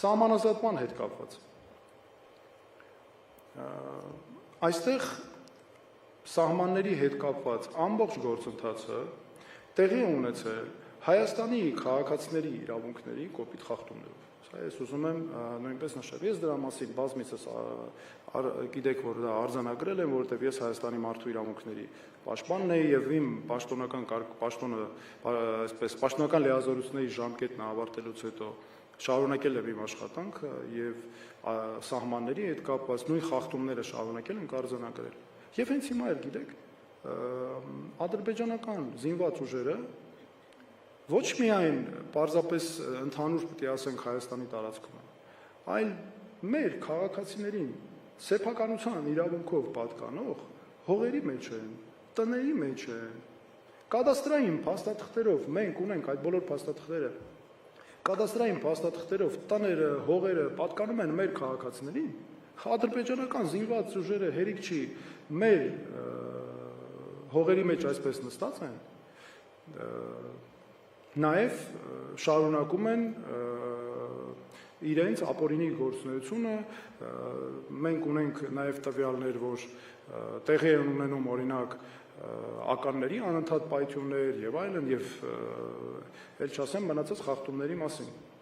Սահմանազատման հետ կապված։ Այստեղ սահմանների հետ կապված ամբողջ գործընթացը տեղի ունեցել Հայաստանի քաղաքացիների իրավունքների կոպիտ խախտումներով։ Սա ես ուզում եմ նույնպես նշել։ Ես դրա մասին բազմիցս գիտեք, որ դա արձանագրել եմ, որովհետև ես Հայաստանի մարդու իրավունքների պաշտպանն էի եւ իմ պաշտոնական լիազորությունների ժամկետն ավարտելուց հետո շարունակել եմ իմ աշխատանքը եւ սահմանների հետ կապված նույն խախտումները շարունակել ենք արձանագրել։ Եվ հենց հիմա էլ գիտեք, ադրբեջանական զինված ուժերը ոչ միայն պարզապես ընդհանուր պետք է ասենք Հայաստանի տարածքում, այլ մեր քաղաքացիներին սեփականության իրավունքով պատկանող հողերի մեջ են, տների մեջ են, կադաստրային փաստաթղթերով մենք ունենք այդ բոլոր փաստաթղթերը, կադաստրային փաստաթղթերով տները, հողերը պատկանում են մեր քաղաքացիներին, ադրբեջանական զինված ուժերը հերիք չի մեր հողերի մեջ այսպես նստած են, նաև շարունակում են իրենց ապօրինի գործունեությունը, մենք ունենք նաև տվյալներ, որ տեղի են ունենում օրինակ ականների անընդհատ պայթյուններ եւ այլն եւ էլ չասեմ մնացած խախտումների մասին։